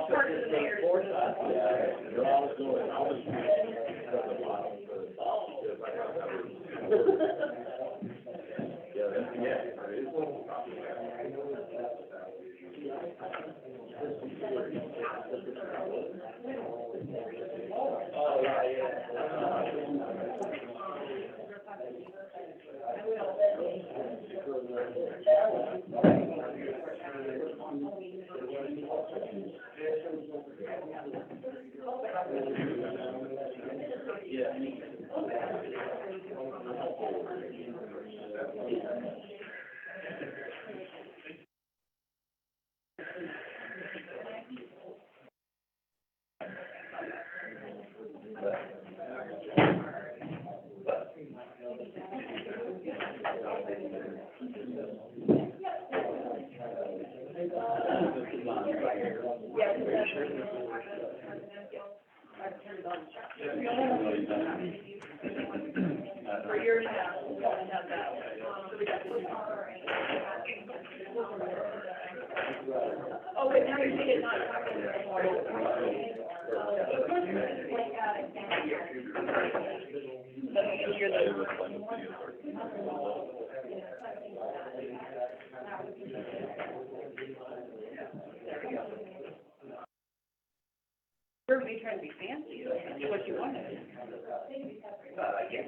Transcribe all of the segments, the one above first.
part of the mayor's. For a year and a half, we haven't had that. So we got oh, wait, now you're saying not talking anymore. We're really trying to be fancy, that's what you wanted. Yes.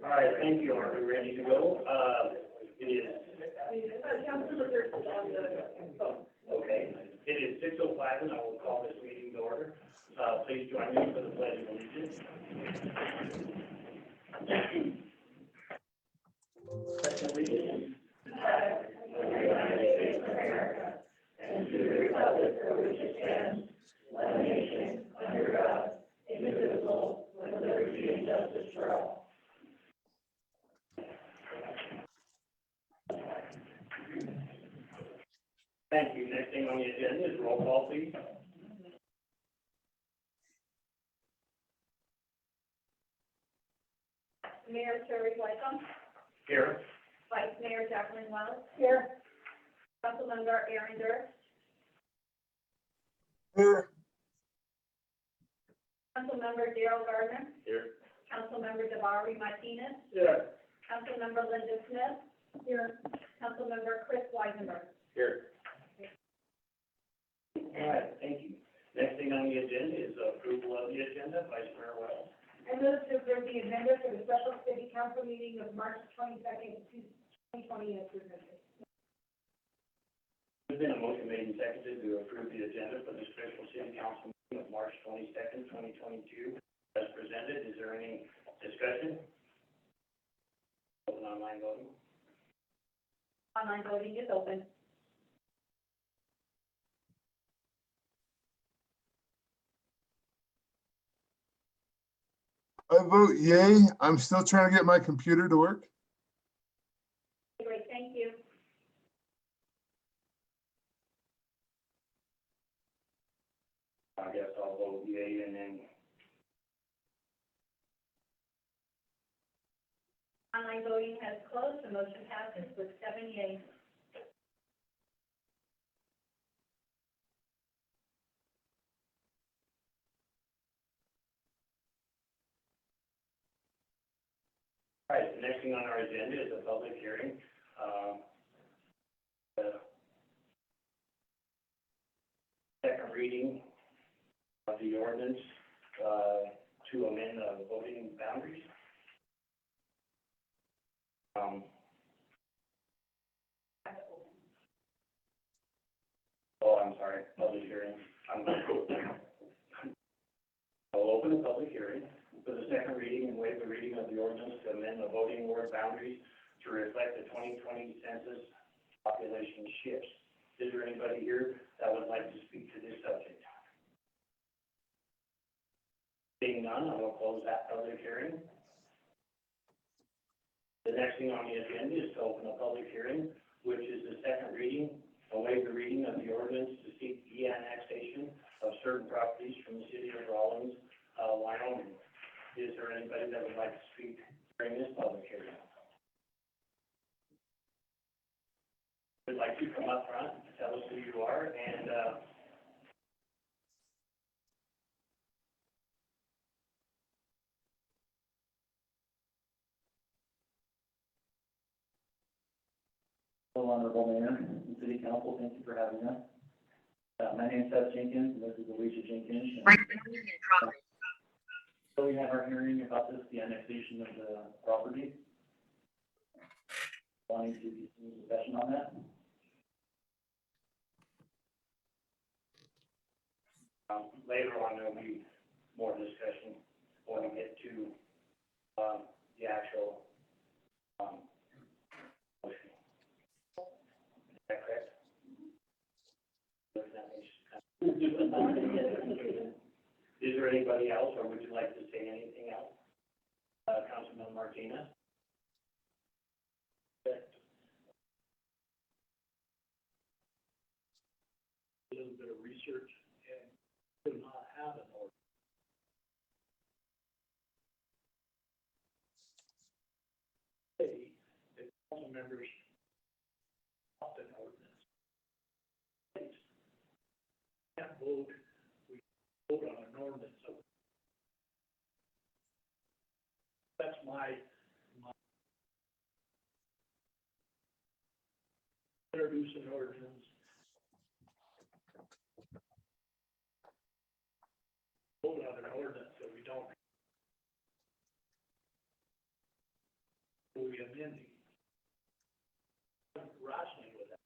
All right, thank you. Are we ready to go? It is. Okay. It is 6:05, and I will call this meeting to order. Please join me for the pledge of allegiance. Pledge of allegiance. To the United States of America and to the republic for which it stands, one nation under God, indivisible, with liberty and justice for all. Thank you. Next thing on the agenda is roll call, please. Mayor Terry Whitcomb. Here. Vice Mayor Jacqueline Wells. Here. Councilmember Aaron Durst. Here. Councilmember Darrell Gardner. Here. Councilmember Devari Martinez. Here. Councilmember Linda Smith. Here. Councilmember Chris Weisenberg. Here. All right, thank you. Next thing on the agenda is approval of the agenda, Vice Mayor Wells. I move to approve the agenda for the special city council meeting of March 22nd, 2020 as presented. There's been a motion made and seconded to approve the agenda for the special city council meeting of March 22nd, 2022, as presented. Is there any discussion? Open online voting. Online voting is open. I vote yay. I'm still trying to get my computer to work. Great, thank you. I guess I'll vote yea, and then Online voting has closed, the motion passes with 7 yeas. all right, the next thing on our agenda is a public hearing. The second reading of the ordinance to amend the voting boundaries. Oh, I'm sorry, public hearing. I'll open the public hearing for the second reading and waive the reading of the ordinance to amend the voting ward boundaries to reflect the 2020 census population shifts. Is there anybody here that would like to speak to this subject? Seeing none, I will close that public hearing. The next thing on the agenda is to open a public hearing, which is the second reading and waive the reading of the ordinance to seek de-annexation of certain properties from the city of Rawlins, Wyoming. Is there anybody that would like to speak during this public hearing? Would like to come up front, tell us who you are, and Hello, Honorable Mayor and City Council, thank you for having us. My name is Seth Jenkins, and this is Alicia Jenkins. So we have our hearing about this, the annexation of the property. Wanting to be some discussion on that. later on there'll be more discussion when we get to the actual motion. Is that correct? Is there anybody else, or would you like to say anything else? Councilman Martinez? A little bit of research and could not have an ordinance. The council members opt an ordinance. Can't vote, we vote on an ordinance, so that's my introduce an ordinance. Vote on an ordinance that we don't. We amending. Rationing with that.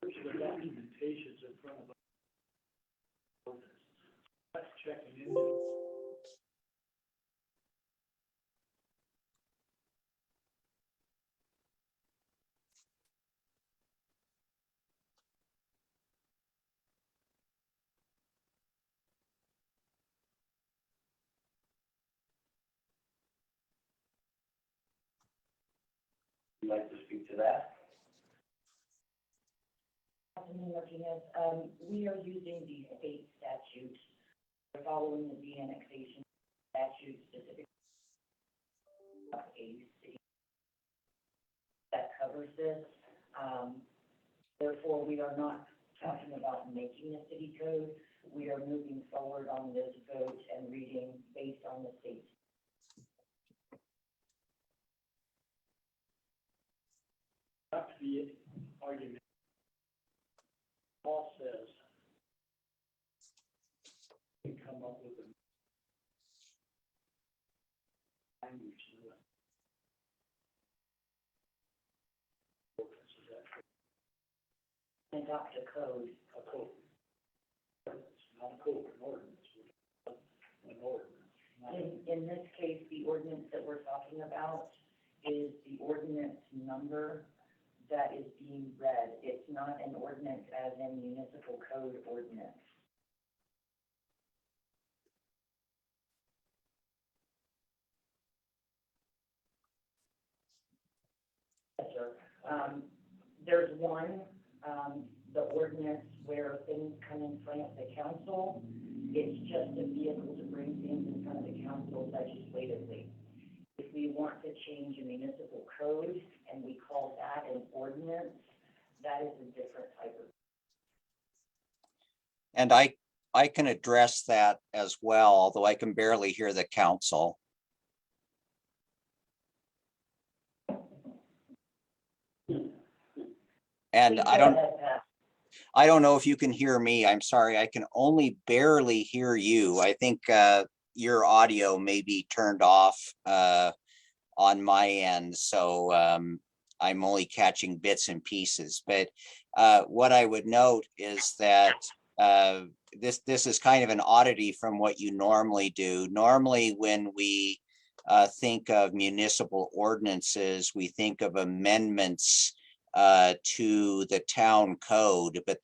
There's the documentations in front of us. That's checking into. Would you like to speak to that? Councilman Martinez, we are using the state statute. We're following the de-annexation statute specific of a city that covers this. Therefore, we are not talking about making a city code. We are moving forward on this vote and reading based on the state. Not to be argument. Law says we can come up with a language to it. Is that Adopt a code. a code? not a code, an ordinance. An ordinance. In this case, the ordinance that we're talking about is the ordinance number that is being read. It's not an ordinance as in municipal code ordinance. Yes, sir. There's one, the ordinance where things come in front of the council. It's just a vehicle to bring things in front of the council legislatively. If we want to change a municipal code and we call that an ordinance, that is a different type of. And I can address that as well, although I can barely hear the council. And Please go ahead, Pat. I don't know if you can hear me. I'm sorry. I can only barely hear you. I think your audio may be turned off on my end. So I'm only catching bits and pieces. But what I would note is that this is kind of an oddity from what you normally do. Normally, when we think of municipal ordinances, we think of amendments to the town code, but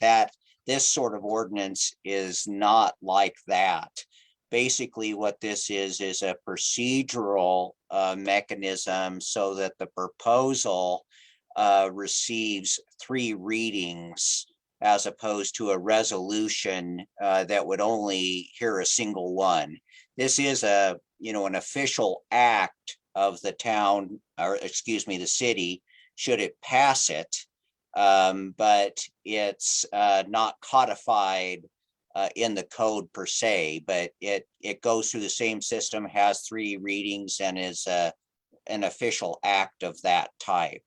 this sort of ordinance is not like that. Basically, what this is a procedural mechanism so that the proposal receives 3 readings as opposed to a resolution that would only hear a single one. This is an official act of the town, or excuse me, the city, should it pass it, but it's not codified in the code per se, but it goes through the same system, has 3 readings, and is an official act of that type.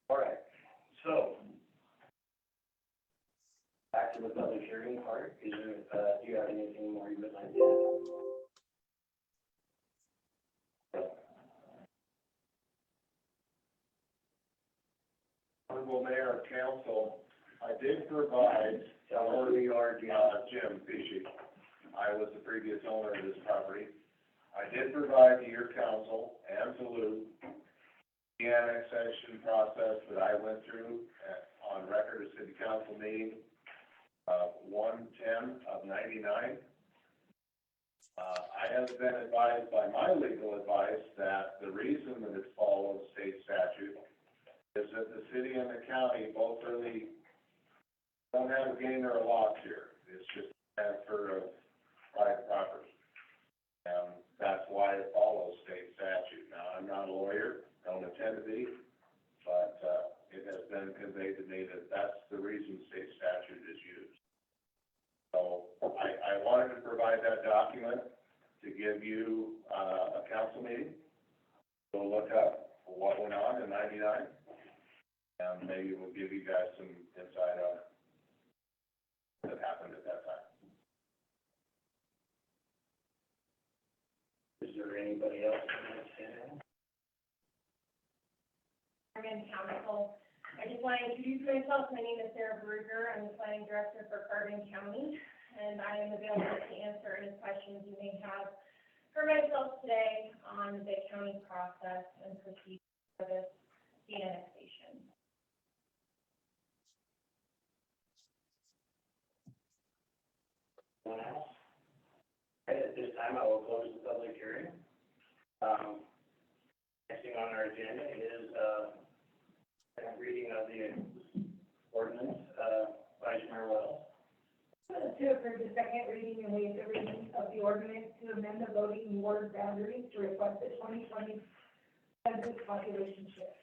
All right, so back to the public hearing part, do you have anything more you would like to add? Honorable Mayor, Council, I did provide, Tell us who you are, Jim. Jim Fishy. I was the previous owner of this property. I did provide to your council and to Lou the annexation process that I went through on record at City Council meeting 1/10/99. I have been advised by my legal advice that the reason that it follows state statute is that the city and the county both really don't have a gain or a loss here. It's just a transfer of private property. And that's why it follows state statute. Now, I'm not a lawyer, don't intend to be, but it has been conveyed to me that that's the reason state statute is used. So I wanted to provide that document to give you a council meeting. Go look up what went on in 99, and maybe we'll give you guys some insight on that happened at that time. Is there anybody else who wants to add? Chairman, Council, I just want to introduce myself. My name is Sarah Bruger. I'm the planning director for Carbon County, and I am available to answer any questions you may have for myself today on the county process and procedure for this de-annexation. Anyone else? Okay, at this time, I will close the public hearing. Next thing on our agenda is, second reading of the ordinance, Vice Mayor Wells. To approve the second reading and waive the reading of the ordinance to amend the voting ward boundaries to reflect the 2020 census population shift.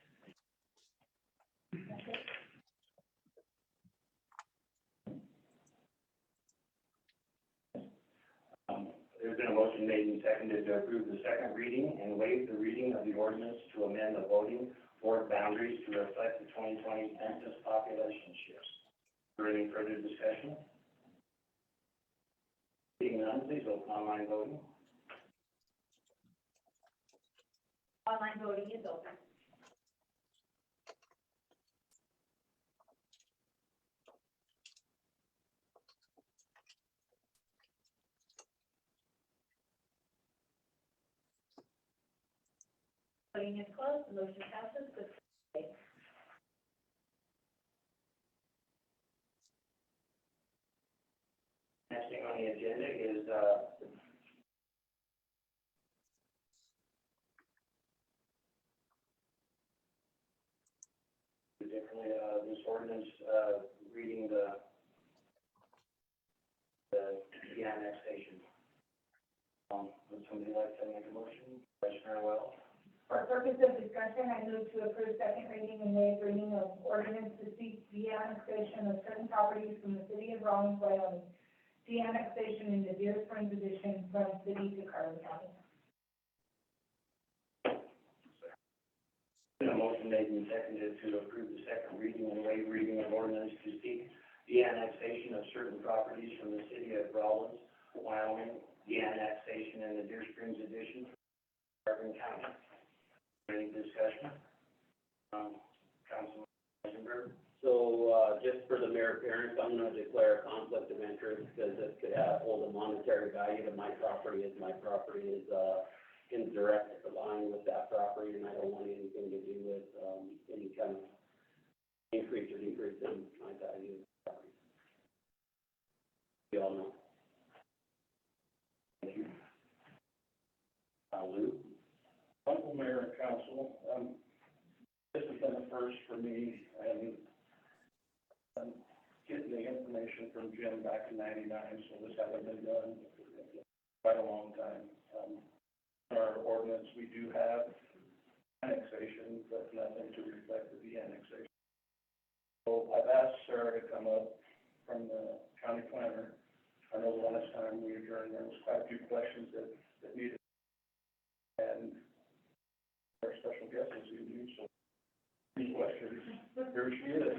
There's been a motion made and seconded to approve the second reading and waive the reading of the ordinance to amend the voting ward boundaries to reflect the 2020 census population shifts. Is there any further discussion? Seeing none, please open online voting. Online voting is open. Voting is closed, the motion passes. Good. Next thing on the agenda is, particularly, this ordinance, reading the annexation. Would somebody like to make a motion? Vice Mayor Wells? For purpose of discussion, I move to approve second reading and waive reading of ordinance to seek the annexation of certain properties from the city of Rawlins, Wyoming. The annexation in the Deer Springs addition from city to Carbon County. A motion made and seconded to approve the second reading and waive reading of ordinance to seek the annexation of certain properties from the city of Rawlins, Wyoming, the annexation in the Deer Springs addition, Carbon County. Any discussion? Councilman Eisenberg? So, just for the mayor appearance, I'm gonna declare a conflict of interest because it could hold a monetary value to my property as my property is, in direct line with that property, and I don't want anything to do with, any kind of increase or decrease in my value of the property. You all know. Thank you. Lou? Local mayor and council, this has been a first for me, and getting the information from Jim back in '99, so this hasn't been done in quite a long time. Our ordinance, we do have annexation, but nothing to reflect the annexation. So I've asked Sarah to come up from the county planner. I know the last time we adjourned, there was quite a few questions that needed, and our special guest is you, so any questions? Here she is.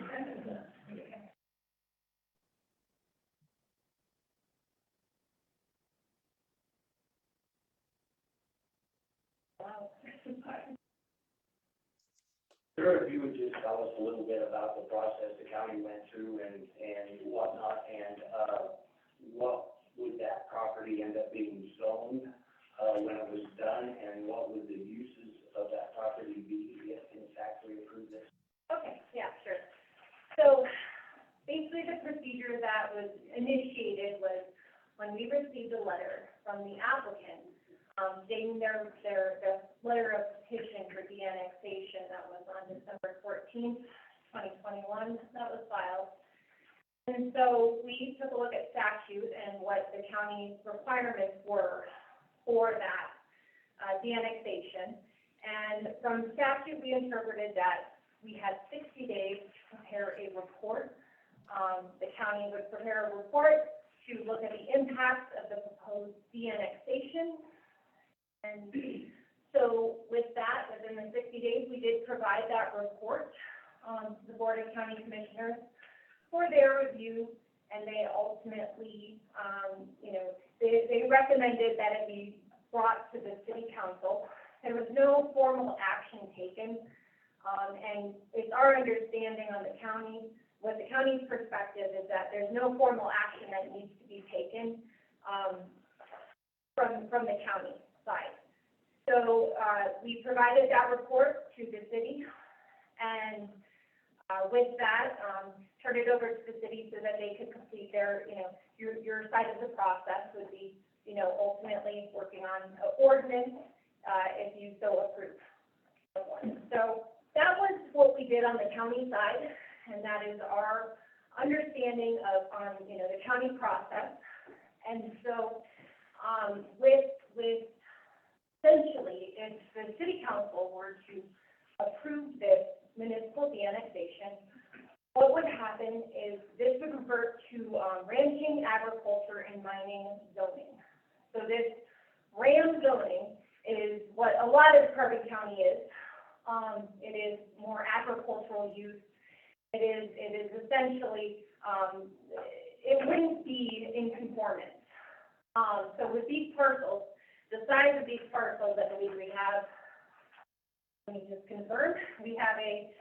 Sir, if you would just tell us a little bit about the process the county went through and whatnot, and, what would that property end up being zoned, when it was done, and what would the uses of that property be if in fact we approved this? Okay, yeah, sure. So basically the procedure that was initiated was when we received a letter from the applicant, stating their letter of petition for de-annexation that was on December 14th, 2021, that was filed. And so we took a look at statute and what the county's requirements were for that de-annexation. And from statute, we interpreted that we had 60 days to prepare a report. The county would prepare a report to look at the impacts of the proposed de-annexation. And so with that, within the 60 days, we did provide that report to the Board of County Commissioners for their review, and they ultimately, they recommended that it be brought to the city council. There was no formal action taken, and it's our understanding on the county, what the county's perspective is that there's no formal action that needs to be taken from the county side. So we provided that report to the city, and with that, turn it over to the city so that they could complete their, your side of the process would be, ultimately working on an ordinance, if you so approve. So that was what we did on the county side, and that is our understanding of, the county process. And so, with essentially, if the city council were to approve this municipal de-annexation, what would happen is this would revert to ranching, agriculture, and mining zoning. So this RAM zoning is what a lot of Carbon County is. It is more agricultural use. It is essentially, it wouldn't be in conformance. So with these parcels, the size of these parcels, I believe we have me just confirm, we have a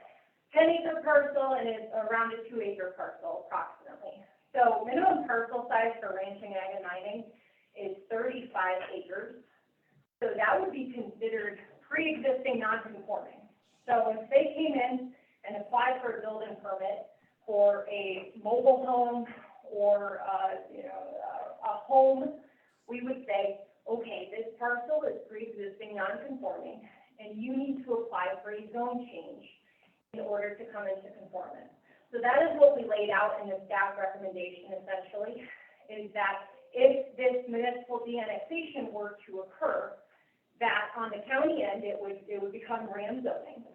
10-acre parcel and it's around a 2-acre parcel approximately. So minimum parcel size for ranching, ag, and mining is 35 acres. So that would be considered pre-existing non-conforming. So if they came in and applied for a building permit for a mobile home or, a home, we would say, okay, this parcel is pre-existing non-conforming, and you need to apply for a zone change in order to come into conformance. So that is what we laid out in the staff recommendation essentially, is that if this municipal de-annexation were to occur, that on the county end, it would become RAM zoning.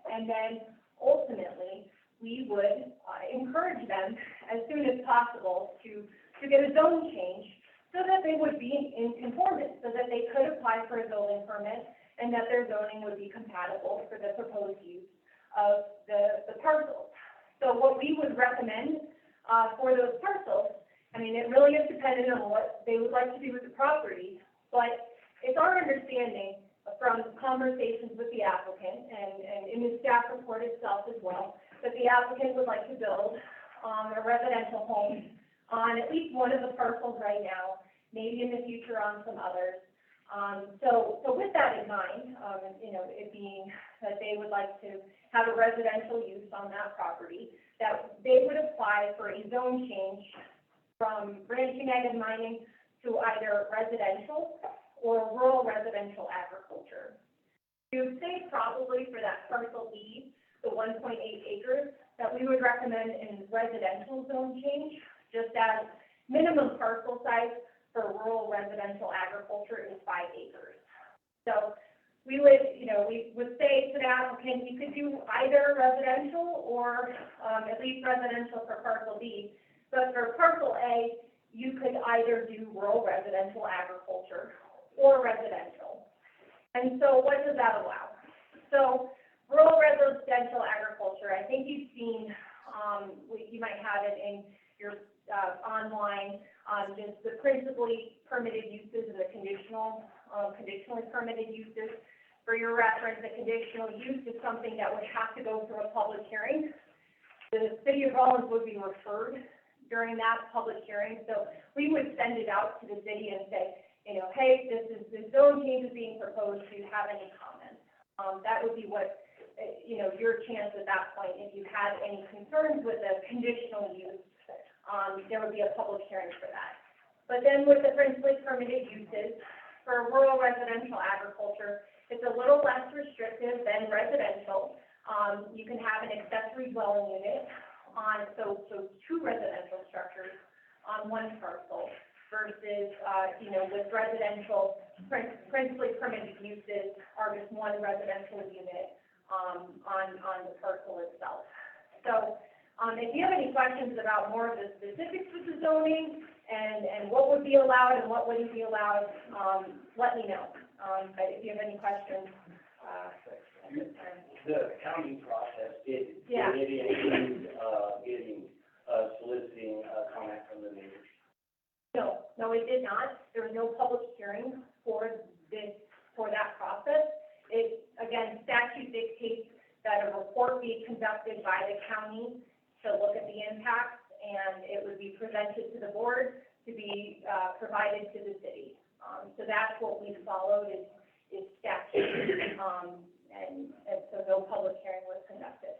And then ultimately, we would encourage them as soon as possible to get a zone change so that they would be in conformance, so that they could apply for a building permit and that their zoning would be compatible for the proposed use of the parcels. So what we would recommend for those parcels, I mean, it really is dependent on what they would like to do with the property, but it's our understanding from conversations with the applicant and in the staff report itself as well, that the applicant would like to build a residential home on at least one of the parcels right now, maybe in the future on some others. So with that in mind, it being that they would like to have a residential use on that property, that they would apply for a zone change from ranching, ag, and mining to either residential or rural residential agriculture. You would say probably for that parcel B, the 1.8 acres, that we would recommend in residential zone change, just as minimum parcel size for rural residential agriculture is 5 acres. So we would say to the applicant, you could do either residential or at least residential for parcel B. But for parcel A, you could either do rural residential agriculture or residential. And so what does that allow? So rural residential agriculture, I think you've seen, you might have it in your online, just the principally permitted uses and the conditionally permitted uses. For your reference, a conditional use is something that would have to go through a public hearing. The city of Rollins would be referred during that public hearing, so we would send it out to the city and say, hey, this zone change is being proposed, do you have any comments? That would be what, your chance at that point, if you had any concerns with the conditional use, there would be a public hearing for that. But then with the principally permitted uses, for rural residential agriculture, it's a little less restrictive than residential. You can have an accessory dwelling unit on, so 2 residential structures on one parcel versus, with residential, principally permitted uses are just 1 residential unit, on the parcel itself. So, if you have any questions about more of the specifics with the zoning and what would be allowed and what wouldn't be allowed, let me know. But if you have any questions, The county process, did it Yeah. include, soliciting, comment from the neighbors? No, it did not. There was no public hearing for that process. Again, statute dictates that a report be conducted by the county to look at the impacts, and it would be presented to the board to be provided to the city. So that's what we followed is statute, and so no public hearing was conducted.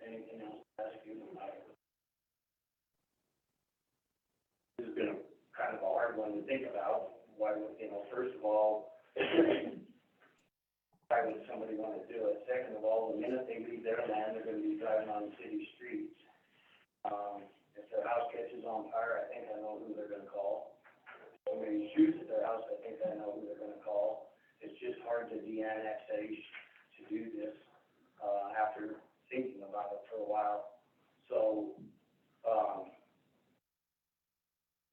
Anything else to ask you about it? This has been kind of a hard one to think about. Why would, first of all, why would somebody want to do it? Second of all, the minute they leave their land, they're going to be driving on city streets. If their house catches on fire, I think I know who they're going to call. If somebody shoots at their house, I think I know who they're going to call. It's just hard to de-annex to do this, after thinking about it for a while. So,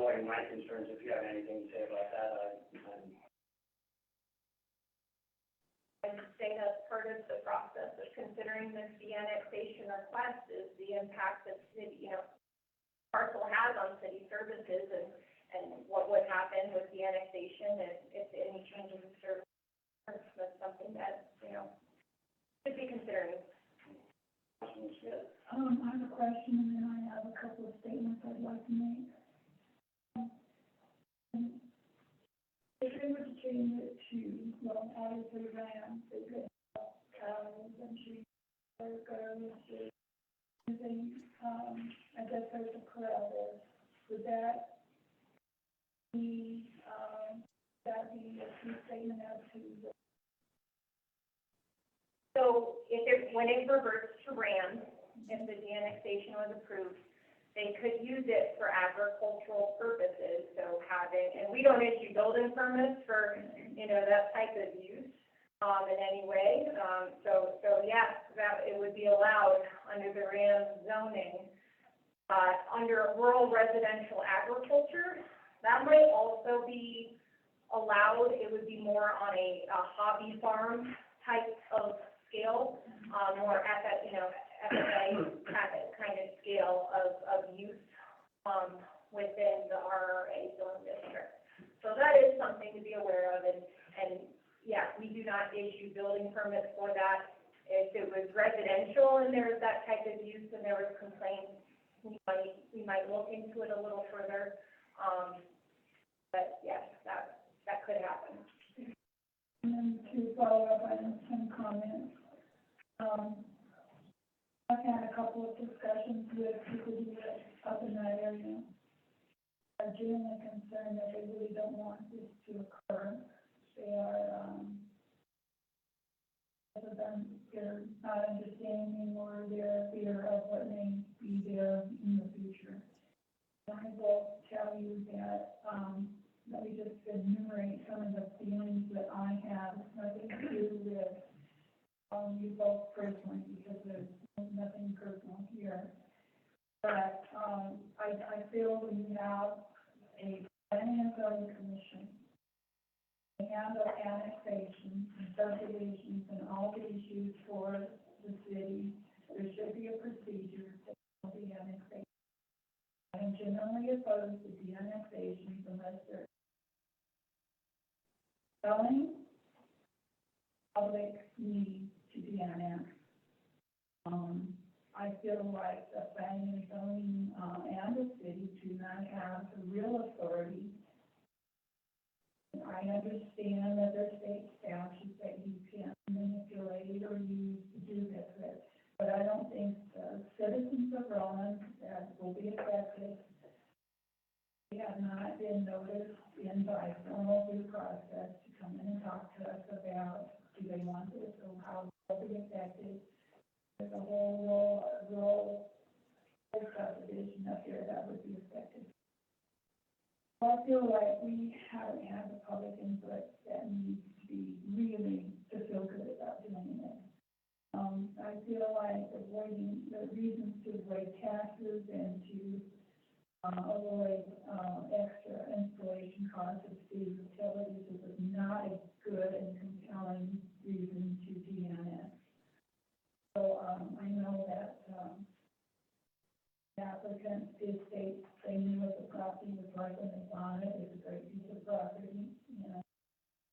avoiding my concerns, if you have anything to say about that, I would say that's part of the process of considering this de-annexation request is the impact that city, parcel has on city services If they were to change it to, well, obviously Ram, they could have cows and sheep, or goats, or anything, I guess there's a corral there. Would that be a true statement as to the? So when it reverts to RAM, if the de-annexation was approved, they could use it for agricultural purposes, so having, and we don't issue building permits for, that type of use, in any way. So yes, that, it would be allowed under the RAM zoning. Under rural residential agriculture, that might also be allowed. It would be more on a hobby farm type of scale, more at that, FFA kind of scale of use, within the RRA zone district. So that is something to be aware of, and yeah, we do not issue building permits for that. If it was residential and there was that type of use and there was complaints, we might look into it a little further. But yes, that could happen. And then to follow up on some comments, I've had a couple of discussions with people who live up in that area. Are genuinely concerned that they really don't want this to occur. They are, they're not understanding or their fear of what may be there in the future. I will tell you that, let me just enumerate some of the feelings that I have, nothing to do with, you both personally, because there's nothing personal here. But, I feel we have a planning and zoning commission to handle annexations and subdivisions and all the issues for the city. There should be a procedure to handle the annexation. I am generally opposed to the annexations unless they're selling public need to be annexed. I feel like the planning and zoning, and the city do not have the real authority. I understand that there's state statutes that you can manipulate or use to do this with, but I don't think the citizens of Rowland that will be affected, they have not been noticed in by formal due process to come in and talk to us about, do they want this or how they'll be affected. There's a whole rural subdivision up here that would be affected. I feel like we haven't had the public input that needs to be really to feel good about doing it. I feel like avoiding the reasons to avoid taxes and to avoid extra installation costs of city utilities is not a good and compelling reason to de-annex. So I know that the applicant did state they knew what the property was like when they bought it. It's a great piece of property,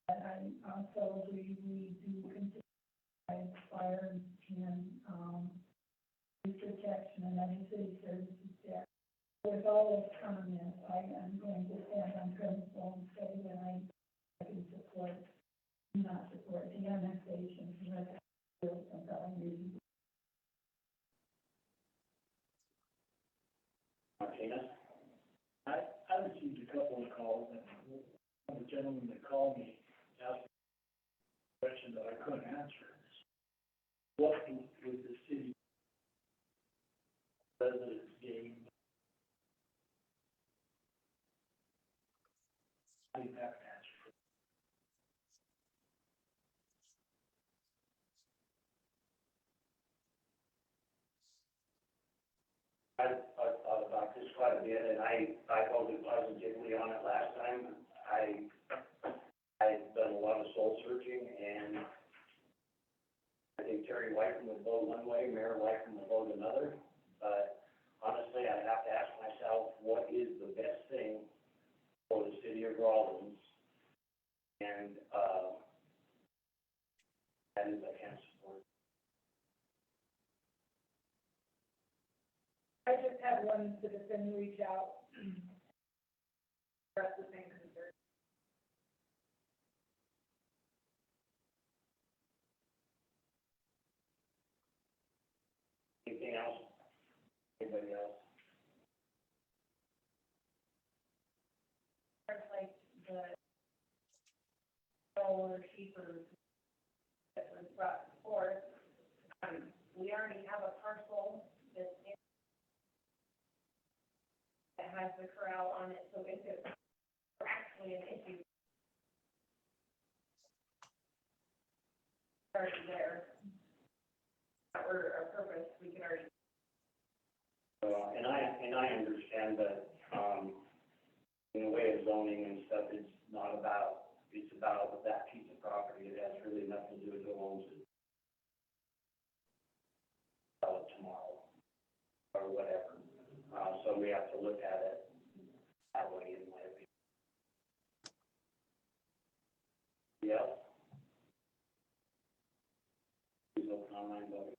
But I also agree we do consider fire and protection and other city services there. With all those comments, I am going to stand on principle and say that I can support, not support the annexation unless there's some compelling reason. Martina? I received a couple of calls, and one of the gentlemen that called me asked me a question that I couldn't answer. What would the city residents gain? I didn't have an answer for I've thought about this quite a bit, and I voted positively on it last time. I've done a lot of soul searching, and I think Terry Whiten would vote one way, Mayor Whiten would vote another. But honestly, I have to ask myself, what is the best thing for the city of Rawlins? And that is I can't support. I just had one citizen reach out, express the same concern. Anything else? Anybody else? Like the or cheaper that was brought forth, we already have a parcel that's in that has the corral on it, so if it's actually an issue, already there. That were our purpose, we could already. And I understand that, in the way of zoning and stuff, it's about that piece of property. It has really nothing to do with who owns it. Sell it tomorrow, or whatever. So we have to look at it that way, in my opinion. Yeah. Please open online voting.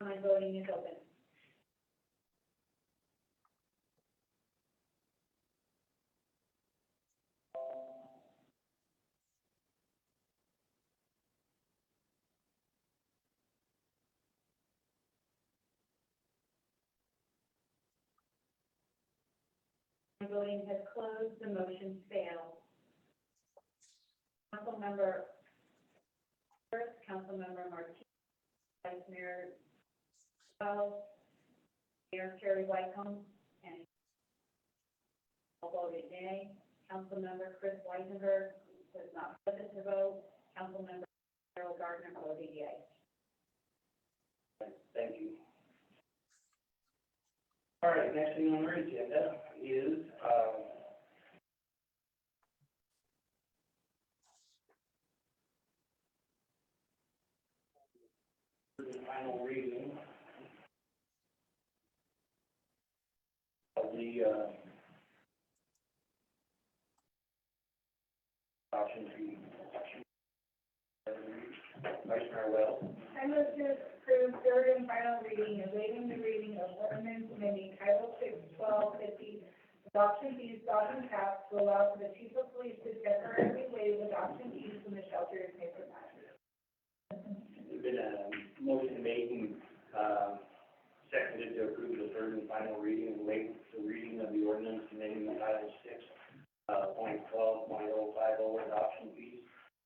My voting is open. My voting has closed, the motion failed. Councilmember First, Councilmember Martinez, Vice Mayor Wells, Mayor Terry Whitcomb, and all voted nay. Councilmember Chris Weisenberg was not present to vote. Councilmember Carol Gardner voted yea. Thank you. All right, next thing on our agenda is, the final reading of the, option fee. Vice Mayor Wells. I move to approve third and final reading and waiving the reading of ordinance amending Title 6-1250 adoption fees, dog and cats to allow for the chief of police to temporarily waive adoption fees from the shelter in Paper Mattress. There's been a motion made and, seconded to approve the third and final reading and waive the reading of the ordinance amending the Title 6.12.050 adoption fees,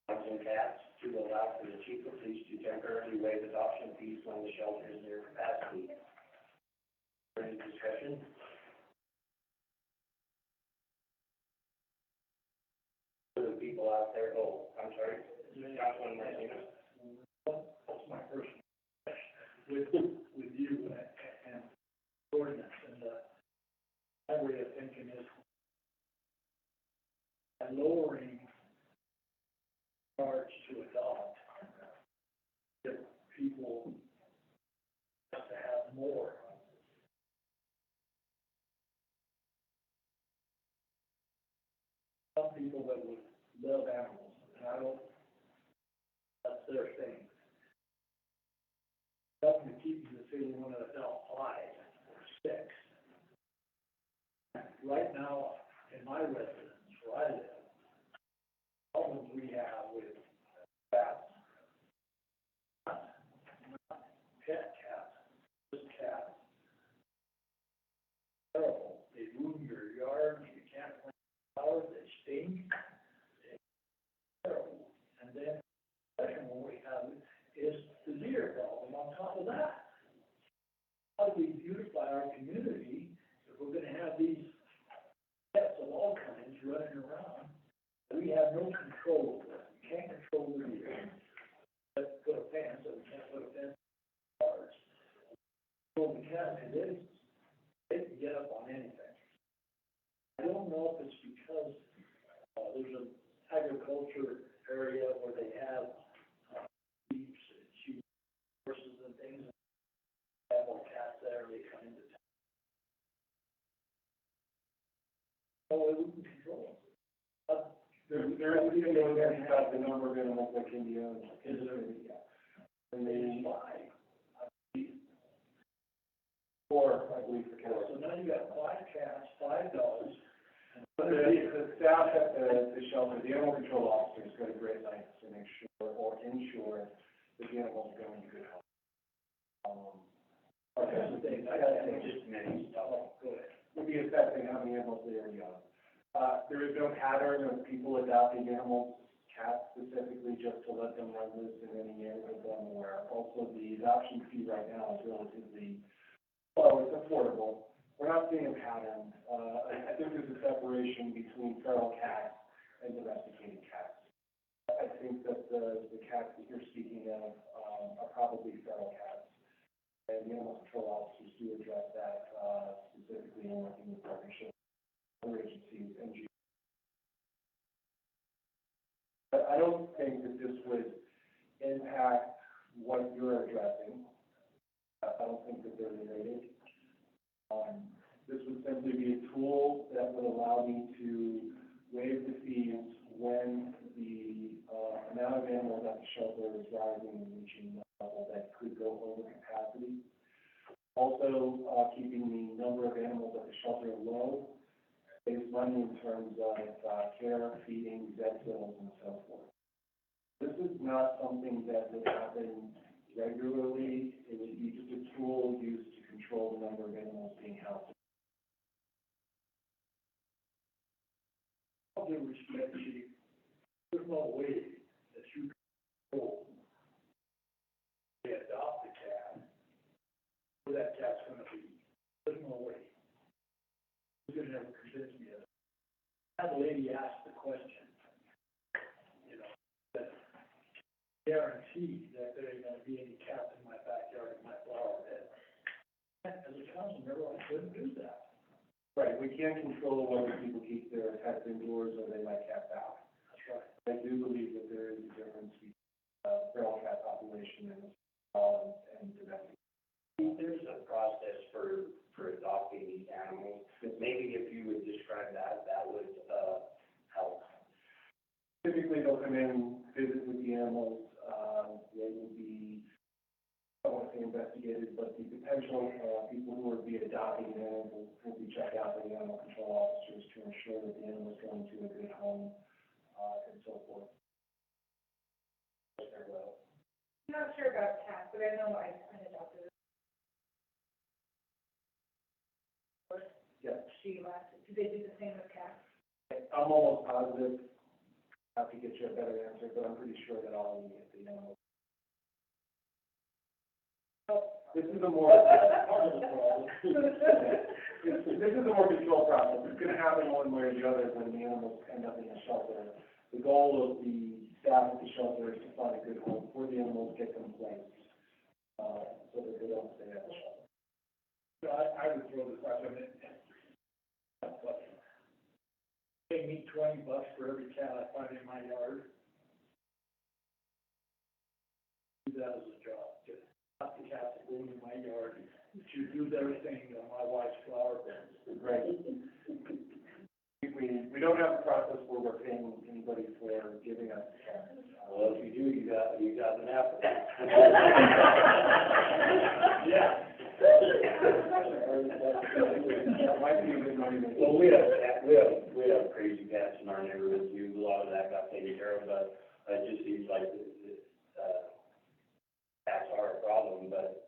dogs and cats, to allow for the chief of police to temporarily waive adoption fees when the shelter is near capacity. Any discussion? For the people out there, I'm sorry, Councilman Martinez. That's my first question with you and ordinance, and, my way of thinking is by lowering charge to adopt, if people have to have more. Some people that would love animals, and I don't, that's their thing. Help me keep you to say we want to adopt 5 or 6. Right now, in my residence, where I live, problems we have with cats, not pet cats, just cats. Terrible. They ruin your yard, you can't plant flowers, they stink. They're terrible. And then, the second one we have is the deer problem on top of that. How do we beautify our community if we're gonna have these pets of all kinds running around? We have no control over it. We can't control the deer. Let's put a fence, so we can't put a fence in cars. So we can, and then they can get up on anything. I don't know if it's because, there's an agriculture area where they have, sheep, sheep, horses and things. Have more cats there, they come into town. Oh, we can control them. They're got the number of animals that can be owned. Is there, And they, 5. 4, I believe, for cats. So now you got 5 cats, 5 dogs, and The staff at the shelter, the animal control officers go to great lengths to make sure or ensure that the animals are going to good health. That's the thing, I gotta say, just a minute, stop, go ahead. Would be assessing how many animals they are young. There is no pattern of people adopting animals, cats specifically, just to let them run loose in any neighborhood that I'm aware of. Also, the adoption fee right now is relatively, well, it's affordable. We're not seeing a pattern. I think there's a separation between feral cats and domesticated cats. I think that the cats that you're speaking of, are probably feral cats. And the animal control officers do address that, specifically in working with partnerships, other agencies, and But I don't think that this would impact what you're addressing. I don't think that they're related. This would simply be a tool that would allow me to waive the fees when the amount of animals at the shelter is rising and reaching a level that could go over capacity. Also, keeping the number of animals at the shelter low, saves money in terms of care, feeding, vet bills, and so forth. This is not something that would happen regularly. It would be just a tool used to control the number of animals being housed. All due respect, Chief, there's no way that you can go adopt a cat, where that cat's gonna be. There's no way. You're gonna never convince me of it. That lady asked the question, you know, that guarantee that there ain't gonna be any cats in my backyard, in my flower bed. As a council member, I couldn't do that. Right, we can't control whether people keep their pets indoors or they let cats out. That's right. I do believe that there is a difference between feral cat population and domestic. There's a process for adopting these animals. Maybe if you would describe that, that would, help. Typically, they'll come in, visit with the animals, they will be, I don't want to say investigated, but the potential, people who would be adopting animals will be checked out by the animal control officers to ensure that the animal is going to a good home, and so forth. I'm not sure about cats, but I know I adopted it. Yeah. She left. Do they do the same with cats? I'm almost positive, I have to get you a better answer, but I'm pretty sure that all of the animals. This is a more, this is a more controlled process. It's gonna happen one way or the other when the animals end up in the shelter. The goal of the staff at the shelter is to find a good home for the animals, get them placed, so that they don't stay at the shelter. So I would throw the question in. Pay me $20 for every cat I find in my yard. Do that as a job, just not the cats that go into my yard, to do their thing on my wife's flower beds. Right. We don't have a process where we're paying anybody for giving us cats. Well, if you do, you got an apple. Yeah. That might be a good motivation. Well, we have crazy cats in our neighborhood too. A lot of that got taken care of, but it just seems like cats are a problem, but,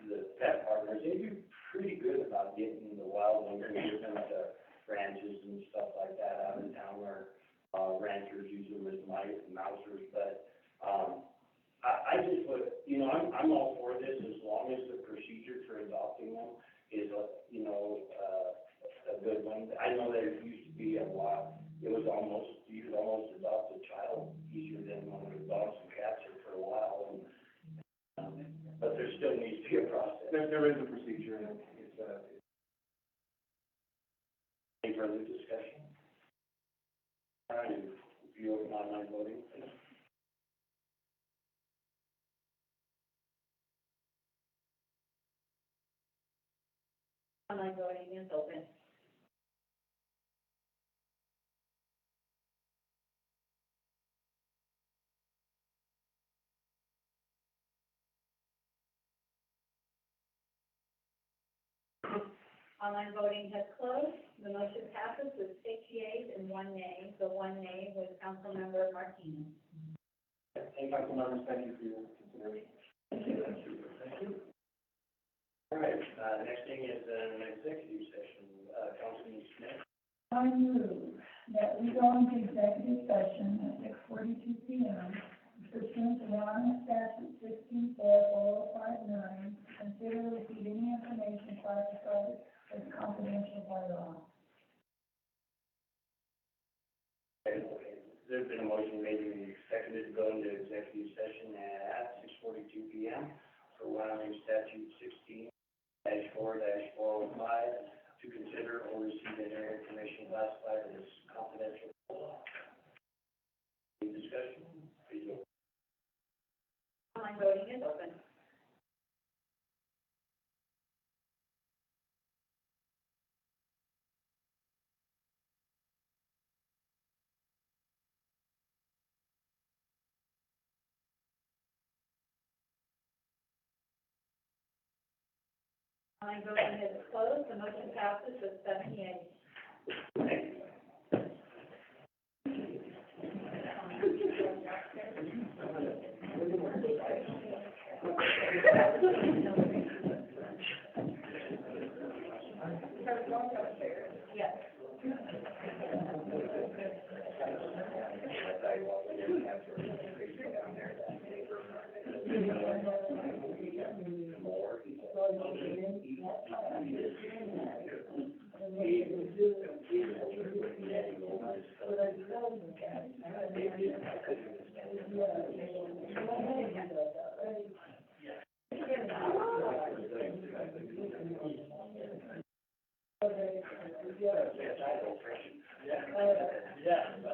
the pet partners, they do pretty good about getting the wild ones and giving them to ranches and stuff like that out in town where, ranchers use them as mice and mousers, but, I just would, you know, I'm all for this as long as the procedure for adopting them is, you know, a good one. I know that it used to be a lot, you could almost adopt a child easier than one of the dogs and cats are for a while, and, but there still needs to be a process. There is a procedure, and it's Any further discussion? All right, if you open online voting, please. Online voting is open. Online voting has closed. The motion passes with 6 yeas and 1 nay. The 1 nay was Councilmember Martinez. Hey, council members, thank you for your consideration. Thank you. All right, next thing is an executive session, Councilman Smith. I move that we go into executive session at 6:42 P.M. pursuant to Wyoming Statute 16-4059, consider receiving any information classified as confidential by law. Okay, there's been a motion made and seconded to go into executive session at 6:42 P.M. for Wyoming Statute 16-4-405 to consider or receive any information classified as confidential. Any discussion? Please vote. Online voting is open. Online voting is closed. The motion passes with 7 yeas. Yes. Yeah.